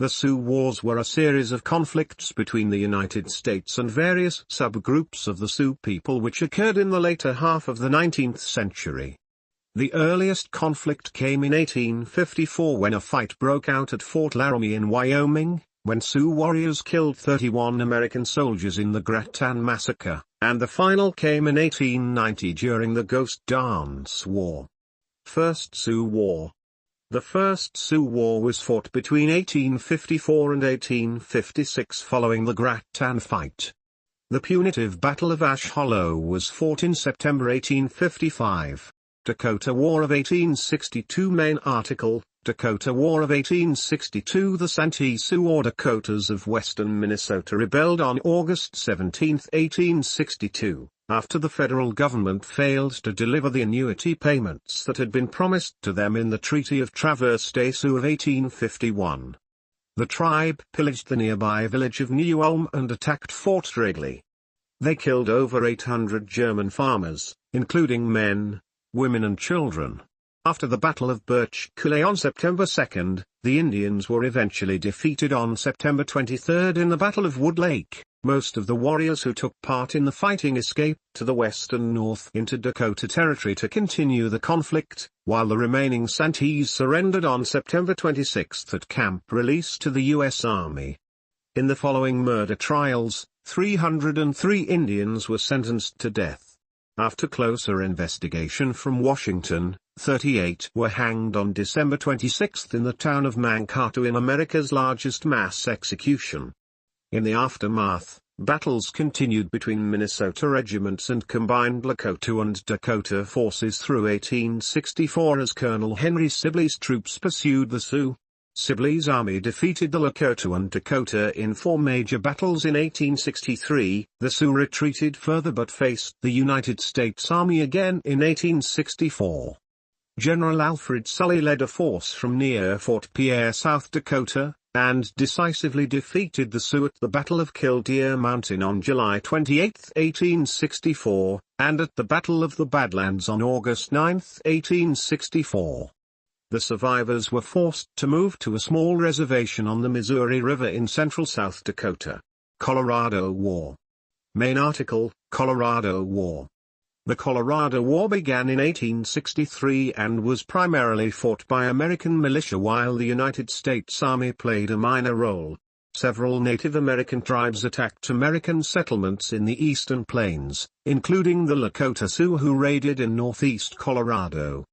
The Sioux Wars were a series of conflicts between the United States and various subgroups of the Sioux people which occurred in the later half of the 19th century. The earliest conflict came in 1854 when a fight broke out at Fort Laramie in Wyoming, when Sioux warriors killed 31 American soldiers in the Grattan Massacre, and the final came in 1890 during the Ghost Dance War. First Sioux War. The First Sioux War was fought between 1854 and 1856 following the Grattan Fight. The punitive Battle of Ash Hollow was fought in September 1855. Dakota War of 1862 Main article, Dakota War of 1862 The Santee Sioux or Dakotas of western Minnesota rebelled on August 17, 1862. After the federal government failed to deliver the annuity payments that had been promised to them in the Treaty of Traverse des Sioux of 1851. The tribe pillaged the nearby village of New Ulm and attacked Fort Wrigley. They killed over 800 German farmers, including men, women and children. After the Battle of Birch Coulee on September 2, the Indians were eventually defeated on September 23 in the Battle of Wood Lake. Most of the warriors who took part in the fighting escaped to the west and north into Dakota Territory to continue the conflict, while the remaining Santees surrendered on September 26 at Camp Release to the U.S. Army. In the following murder trials, 303 Indians were sentenced to death. After closer investigation from Washington, 38 were hanged on December 26 in the town of Mankato in America's largest mass execution. In the aftermath, battles continued between Minnesota regiments and combined Lakota and Dakota forces through 1864 as Colonel Henry Sibley's troops pursued the Sioux. Sibley's army defeated the Lakota and Dakota in 4 major battles in 1863. The Sioux retreated further but faced the United States Army again in 1864. General Alfred Sully led a force from near Fort Pierre, South Dakota, and decisively defeated the Sioux at the Battle of Killdeer Mountain on July 28, 1864, and at the Battle of the Badlands on August 9, 1864. The survivors were forced to move to a small reservation on the Missouri River in central South Dakota. Colorado War. Main article, Colorado War. The Colorado War began in 1863 and was primarily fought by American militia while the United States Army played a minor role. Several Native American tribes attacked American settlements in the eastern plains, including the Lakota Sioux who raided in northeast Colorado.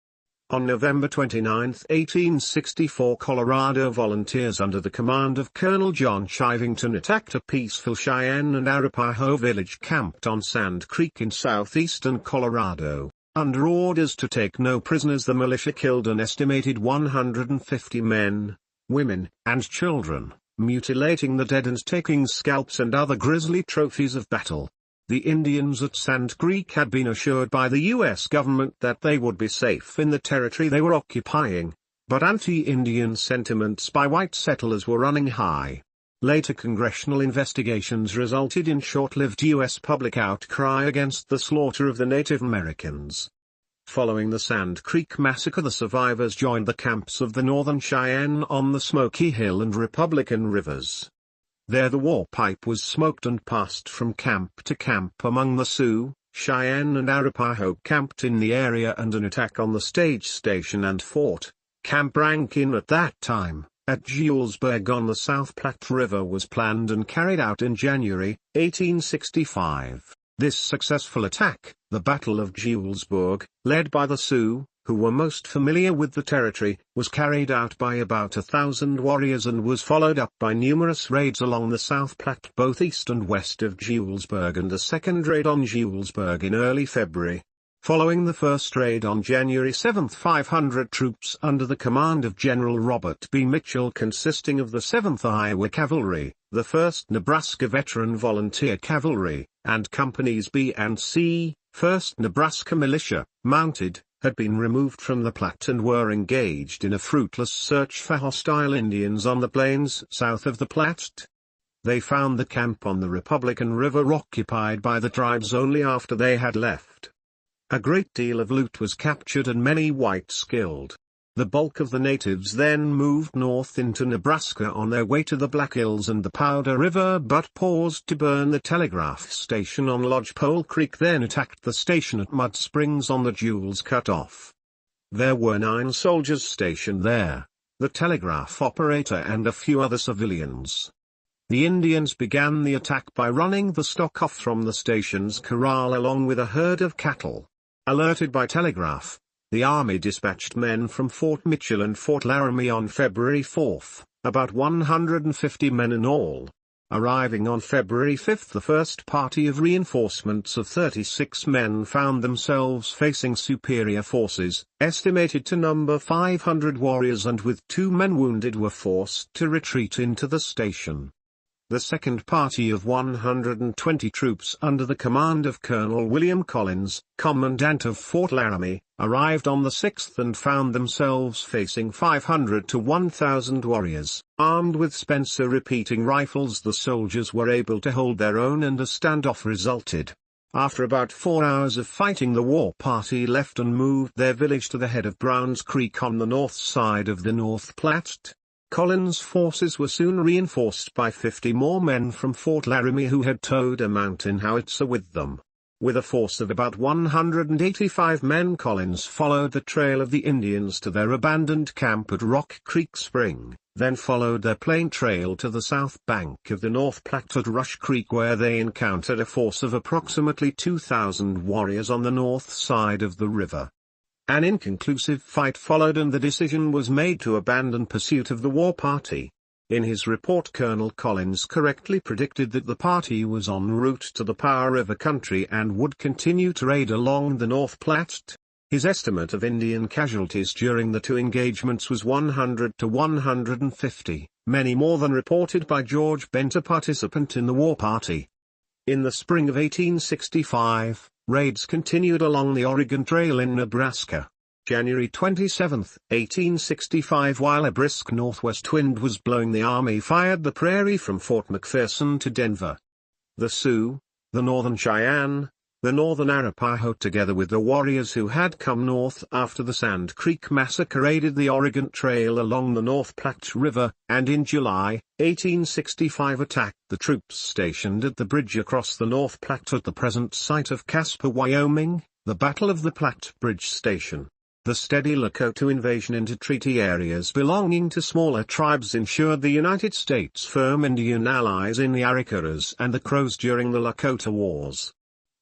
On November 29, 1864, Colorado volunteers under the command of Colonel John Chivington attacked a peaceful Cheyenne and Arapaho village camped on Sand Creek in southeastern Colorado. Under orders to take no prisoners, the militia killed an estimated 150 men, women, and children, mutilating the dead and taking scalps and other grisly trophies of battle. The Indians at Sand Creek had been assured by the U.S. government that they would be safe in the territory they were occupying, but anti-Indian sentiments by white settlers were running high. Later congressional investigations resulted in short-lived U.S. public outcry against the slaughter of the Native Americans. Following the Sand Creek Massacre, the survivors joined the camps of the Northern Cheyenne on the Smoky Hill and Republican Rivers. There the war pipe was smoked and passed from camp to camp among the Sioux. Cheyenne and Arapaho camped in the area, and an attack on the stage station and fort, Camp Rankin at that time, at Julesburg on the South Platte River was planned and carried out in January, 1865. This successful attack, the Battle of Julesburg, led by the Sioux, who were most familiar with the territory, was carried out by about 1,000 warriors and was followed up by numerous raids along the South Platte both east and west of Julesburg, and a second raid on Julesburg in early February. Following the first raid on January 7, 500 troops under the command of General Robert B. Mitchell, consisting of the 7th Iowa Cavalry, the 1st Nebraska Veteran Volunteer Cavalry, and Companies B and C, 1st Nebraska Militia, mounted, had been removed from the Platte and were engaged in a fruitless search for hostile Indians on the plains south of the Platte. They found the camp on the Republican River occupied by the tribes only after they had left. A great deal of loot was captured and many whites killed. The bulk of the natives then moved north into Nebraska on their way to the Black Hills and the Powder River, but paused to burn the telegraph station on Lodgepole Creek, then attacked the station at Mud Springs on the Jules Cutoff. There were 9 soldiers stationed there, the telegraph operator and a few other civilians. The Indians began the attack by running the stock off from the station's corral along with a herd of cattle. Alerted by telegraph, the Army dispatched men from Fort Mitchell and Fort Laramie on February 4, about 150 men in all. Arriving on February 5, the first party of reinforcements of 36 men found themselves facing superior forces, estimated to number 500 warriors, and with 2 men wounded were forced to retreat into the station. The second party of 120 troops under the command of Colonel William Collins, commandant of Fort Laramie, arrived on the 6th and found themselves facing 500 to 1,000 warriors. Armed with Spencer repeating rifles, the soldiers were able to hold their own and a standoff resulted. After about 4 hours of fighting, the war party left and moved their village to the head of Browns Creek on the north side of the North Platte. Collins' forces were soon reinforced by 50 more men from Fort Laramie who had towed a mountain howitzer with them. With a force of about 185 men, Collins followed the trail of the Indians to their abandoned camp at Rock Creek Spring, then followed their plain trail to the south bank of the North Platte at Rush Creek, where they encountered a force of approximately 2,000 warriors on the north side of the river. An inconclusive fight followed and the decision was made to abandon pursuit of the war party. In his report, Colonel Collins correctly predicted that the party was en route to the Powder River country and would continue to raid along the North Platte. His estimate of Indian casualties during the 2 engagements was 100 to 150, many more than reported by George Bent, a participant in the war party. In the spring of 1865, raids continued along the Oregon Trail in Nebraska. January 27, 1865, while a brisk northwest wind was blowing, the Army fired the prairie from Fort McPherson to Denver. The Sioux, the Northern Cheyenne, the Northern Arapaho, together with the warriors who had come north after the Sand Creek Massacre, raided the Oregon Trail along the North Platte River, and in July, 1865 attacked the troops stationed at the bridge across the North Platte at the present site of Casper, Wyoming, the Battle of the Platte Bridge Station. The steady Lakota invasion into treaty areas belonging to smaller tribes ensured the United States firm Indian allies in the Arikaras and the Crows during the Lakota Wars.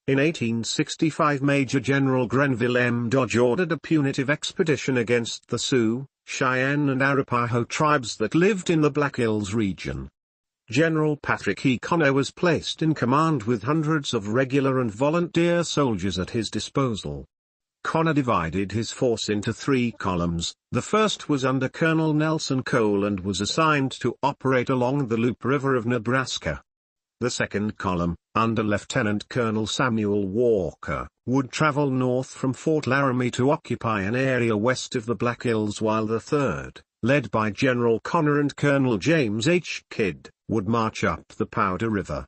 In 1865, Major General Grenville M. Dodge ordered a punitive expedition against the Sioux, Cheyenne and Arapaho tribes that lived in the Black Hills region. General Patrick E. Connor was placed in command with hundreds of regular and volunteer soldiers at his disposal. Connor divided his force into 3 columns. The first was under Colonel Nelson Cole and was assigned to operate along the Loup River of Nebraska. The second column, under Lieutenant Colonel Samuel Walker, would travel north from Fort Laramie to occupy an area west of the Black Hills, while the third, led by General Connor and Colonel James H. Kidd, would march up the Powder River.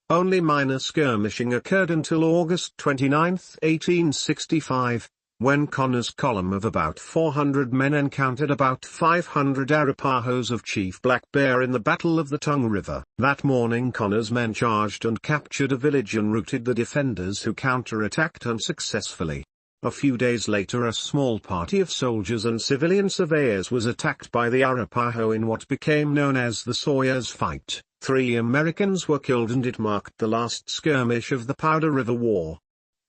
Only minor skirmishing occurred until August 29, 1865, when Connor's column of about 400 men encountered about 500 Arapahos of Chief Black Bear in the Battle of the Tongue River. That morning Connor's men charged and captured a village and routed the defenders, who counterattacked unsuccessfully. A few days later, a small party of soldiers and civilian surveyors was attacked by the Arapaho in what became known as the Sawyer's Fight. 3 Americans were killed, and it marked the last skirmish of the Powder River War.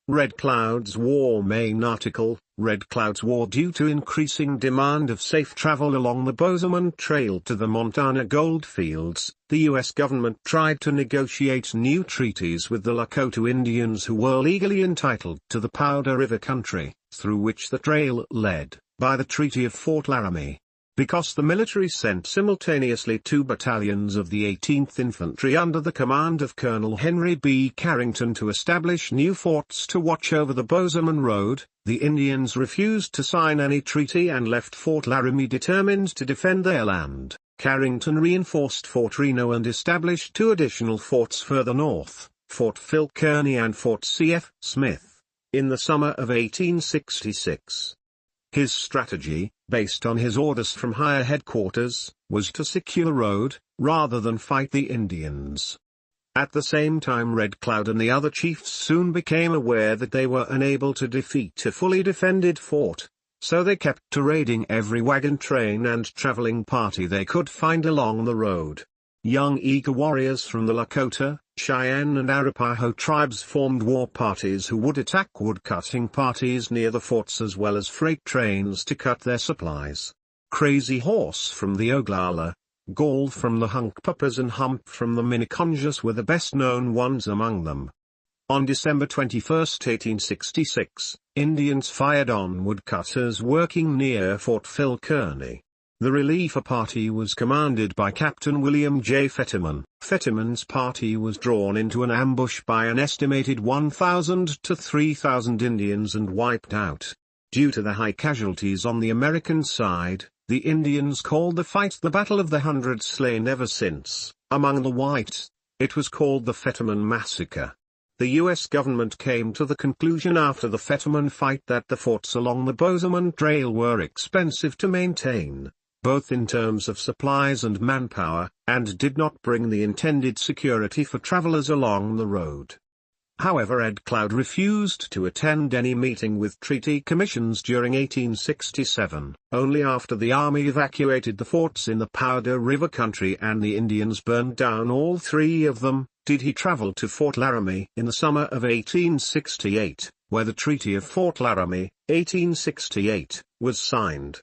Red Cloud's War main article, Red Cloud's War. Due to increasing demand of safe travel along the Bozeman Trail to the Montana gold fields, the U.S. government tried to negotiate new treaties with the Lakota Indians, who were legally entitled to the Powder River country, through which the trail led, by the Treaty of Fort Laramie. Because the military sent simultaneously 2 battalions of the 18th Infantry under the command of Colonel Henry B. Carrington to establish new forts to watch over the Bozeman Road, the Indians refused to sign any treaty and left Fort Laramie determined to defend their land. Carrington reinforced Fort Reno and established 2 additional forts further north, Fort Phil Kearny and Fort C.F. Smith, in the summer of 1866. His strategy, based on his orders from higher headquarters, was to secure the road, rather than fight the Indians. At the same time, Red Cloud and the other chiefs soon became aware that they were unable to defeat a fully defended fort, so they kept to raiding every wagon train and traveling party they could find along the road. Young eager warriors from the Lakota, Cheyenne and Arapaho tribes formed war parties who would attack woodcutting parties near the forts as well as freight trains to cut their supplies. Crazy Horse from the Oglala, Gall from the Hunkpapas and Hump from the Minneconjous were the best-known ones among them. On December 21, 1866, Indians fired on woodcutters working near Fort Phil Kearny. The relief party was commanded by Captain William J. Fetterman. Fetterman's party was drawn into an ambush by an estimated 1,000 to 3,000 Indians and wiped out. Due to the high casualties on the American side, the Indians called the fight the Battle of the Hundred Slain. Ever since, among the whites, it was called the Fetterman Massacre. The U.S. government came to the conclusion after the Fetterman fight that the forts along the Bozeman Trail were expensive to maintain, both in terms of supplies and manpower, and did not bring the intended security for travelers along the road. However, Red Cloud refused to attend any meeting with treaty commissions during 1867. Only after the army evacuated the forts in the Powder River country and the Indians burned down all three of them, did he travel to Fort Laramie in the summer of 1868, where the Treaty of Fort Laramie, 1868, was signed.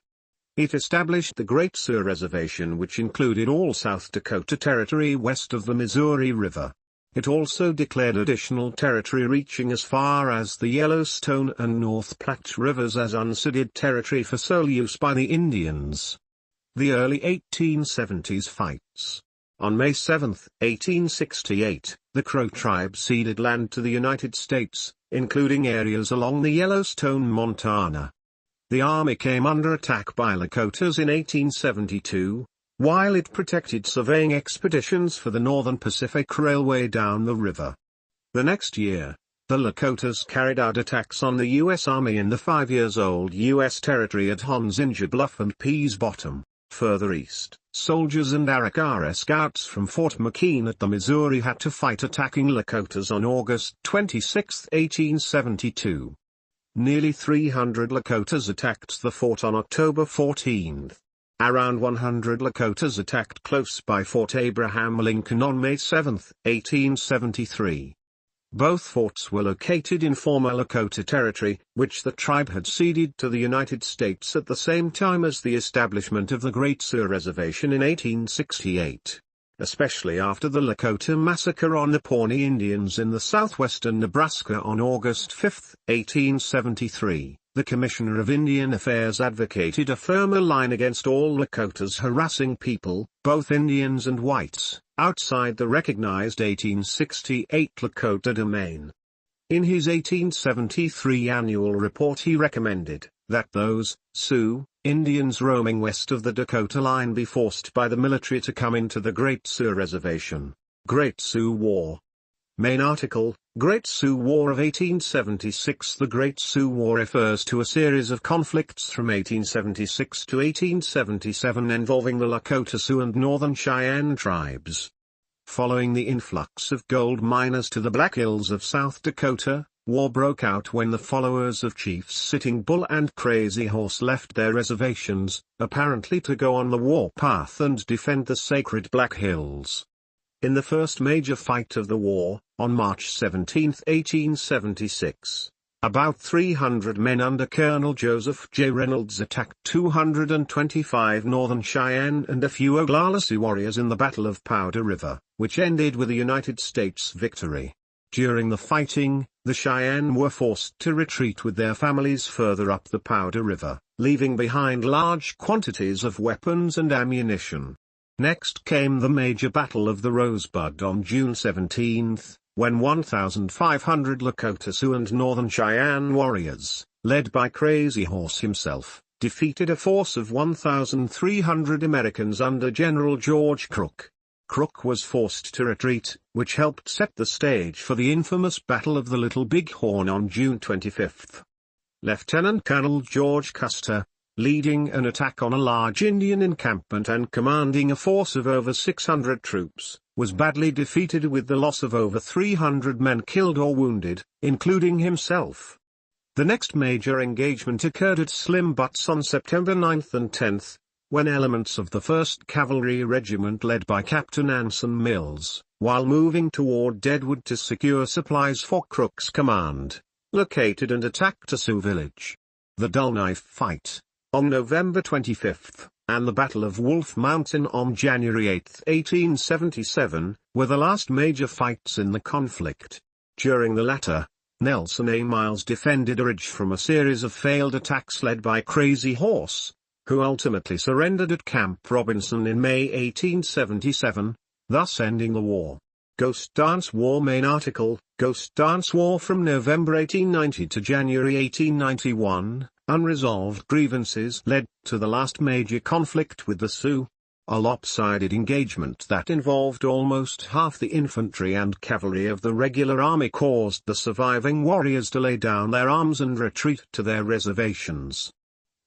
It established the Great Sioux Reservation, which included all South Dakota Territory west of the Missouri River. It also declared additional territory reaching as far as the Yellowstone and North Platte rivers as unceded territory for sole use by the Indians. The early 1870s fights. On May 7, 1868, the Crow tribe ceded land to the United States, including areas along the Yellowstone, Montana. The army came under attack by Lakotas in 1872, while it protected surveying expeditions for the Northern Pacific Railway down the river. The next year, the Lakotas carried out attacks on the U.S. Army in the 5-year-old U.S. territory at Honsinger Bluff and Pease Bottom. Further east, soldiers and Arikara scouts from Fort McKean at the Missouri had to fight attacking Lakotas on August 26, 1872. Nearly 300 Lakotas attacked the fort on October 14. Around 100 Lakotas attacked close by Fort Abraham Lincoln on May 7, 1873. Both forts were located in former Lakota territory, which the tribe had ceded to the United States at the same time as the establishment of the Great Sioux Reservation in 1868. Especially after the Lakota massacre on the Pawnee Indians in the southwestern Nebraska on August 5, 1873, the Commissioner of Indian Affairs advocated a firmer line against all Lakotas harassing people, both Indians and whites, outside the recognized 1868 Lakota domain. In his 1873 annual report he recommended that those Sioux Indians roaming west of the Dakota line be forced by the military to come into the Great Sioux Reservation. Great Sioux War. Main article, Great Sioux War of 1876. The Great Sioux War refers to a series of conflicts from 1876 to 1877 involving the Lakota Sioux and Northern Cheyenne tribes. Following the influx of gold miners to the Black Hills of South Dakota, war broke out when the followers of Chiefs Sitting Bull and Crazy Horse left their reservations, apparently to go on the war path and defend the sacred Black Hills. In the first major fight of the war, on March 17, 1876, about 300 men under Colonel Joseph J. Reynolds attacked 225 Northern Cheyenne and a few Oglala Sioux warriors in the Battle of Powder River, which ended with a United States victory. During the fighting, the Cheyenne were forced to retreat with their families further up the Powder River, leaving behind large quantities of weapons and ammunition. Next came the major Battle of the Rosebud on June 17, when 1,500 Lakota Sioux and Northern Cheyenne warriors, led by Crazy Horse himself, defeated a force of 1,300 Americans under General George Crook. Crook was forced to retreat, which helped set the stage for the infamous Battle of the Little Big Horn on June 25. Lieutenant Colonel George Custer, leading an attack on a large Indian encampment and commanding a force of over 600 troops, was badly defeated with the loss of over 300 men killed or wounded, including himself. The next major engagement occurred at Slim Butts on September 9 and 10, when elements of the 1st Cavalry Regiment led by Captain Anson Mills, while moving toward Deadwood to secure supplies for Crook's command, located and attacked a Sioux village. The Dull Knife Fight, on November 25, and the Battle of Wolf Mountain on January 8, 1877, were the last major fights in the conflict. During the latter, Nelson A. Miles defended a ridge from a series of failed attacks led by Crazy Horse, who ultimately surrendered at Camp Robinson in May 1877, thus ending the war. Ghost Dance War main article, Ghost Dance War from November 1890 to January 1891, unresolved grievances led to the last major conflict with the Sioux. A lopsided engagement that involved almost half the infantry and cavalry of the regular army caused the surviving warriors to lay down their arms and retreat to their reservations.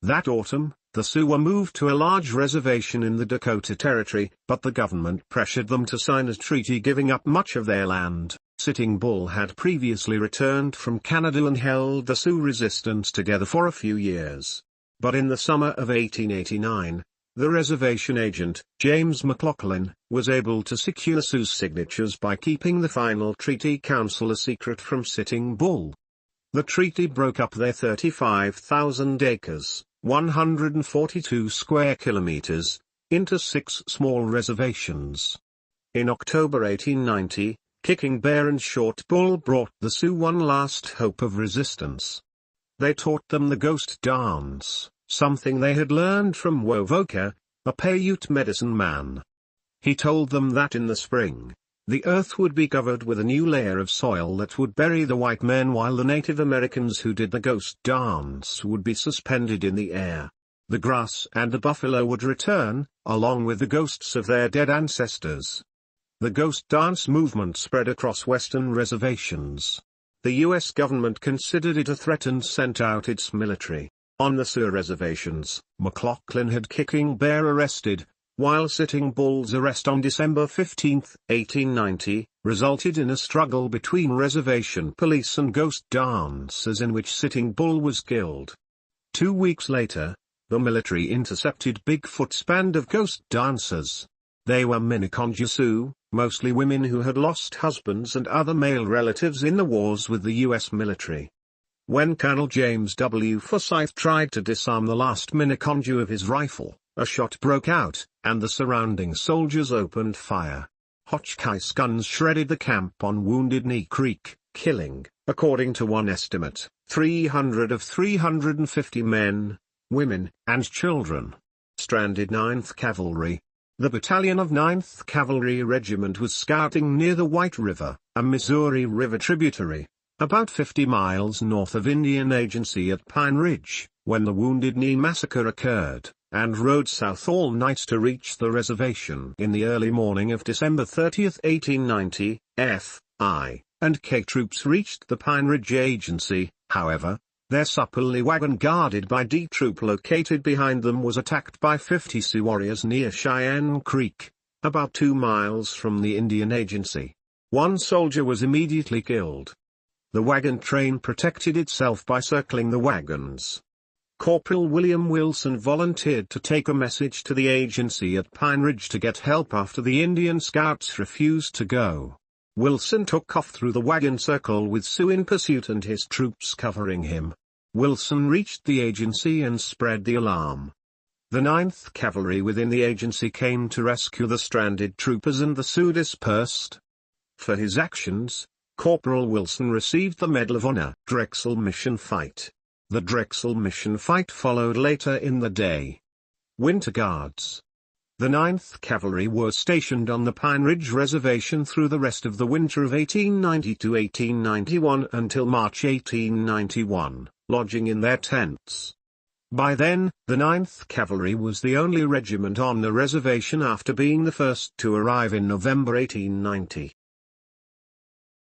That autumn, the Sioux were moved to a large reservation in the Dakota Territory, but the government pressured them to sign a treaty giving up much of their land. Sitting Bull had previously returned from Canada and held the Sioux resistance together for a few years. But in the summer of 1889, the reservation agent, James McLaughlin, was able to secure Sioux's signatures by keeping the final treaty council a secret from Sitting Bull. The treaty broke up their 35,000 acres, 142 square kilometers, into 6 small reservations. In October 1890, Kicking Bear and Short Bull brought the Sioux one last hope of resistance. They taught them the ghost dance, something they had learned from Wovoka, a Paiute medicine man. He told them that in the spring, the earth would be covered with a new layer of soil that would bury the white men while the Native Americans who did the ghost dance would be suspended in the air. The grass and the buffalo would return, along with the ghosts of their dead ancestors. The ghost dance movement spread across western reservations. The U.S. government considered it a threat and sent out its military. On the Sioux reservations, McLaughlin had Kicking Bear arrested, while Sitting Bull's arrest on December 15, 1890, resulted in a struggle between reservation police and ghost dancers in which Sitting Bull was killed. 2 weeks later, the military intercepted Bigfoot's band of ghost dancers. They were Minneconjou Sioux, mostly women who had lost husbands and other male relatives in the wars with the U.S. military. When Colonel James W. Forsyth tried to disarm the last Minneconjou of his rifle, a shot broke out, and the surrounding soldiers opened fire. Hotchkiss guns shredded the camp on Wounded Knee Creek, killing, according to one estimate, 300 of 350 men, women, and children. Stranded 9th Cavalry. The battalion of 9th Cavalry Regiment was scouting near the White River, a Missouri River tributary, about 50 miles north of Indian Agency at Pine Ridge, when the Wounded Knee Massacre occurred, and rode south all night to reach the reservation. In the early morning of December 30, 1890, F, I, and K troops reached the Pine Ridge Agency. However, their supplely wagon guarded by D Troop located behind them was attacked by 50 Sioux warriors near Cheyenne Creek, about 2 miles from the Indian Agency. One soldier was immediately killed. The wagon train protected itself by circling the wagons. Corporal William Wilson volunteered to take a message to the agency at Pine Ridge to get help after the Indian scouts refused to go. Wilson took off through the wagon circle with Sioux in pursuit and his troops covering him. Wilson reached the agency and spread the alarm. The 9th Cavalry within the agency came to rescue the stranded troopers and the Sioux dispersed. For his actions, Corporal Wilson received the Medal of Honor. Drexel Mission Fight. The Drexel Mission Fight followed later in the day. Winter Guards. The 9th Cavalry were stationed on the Pine Ridge Reservation through the rest of the winter of 1890 to 1891 until March 1891, lodging in their tents. By then, the 9th Cavalry was the only regiment on the reservation after being the first to arrive in November 1890.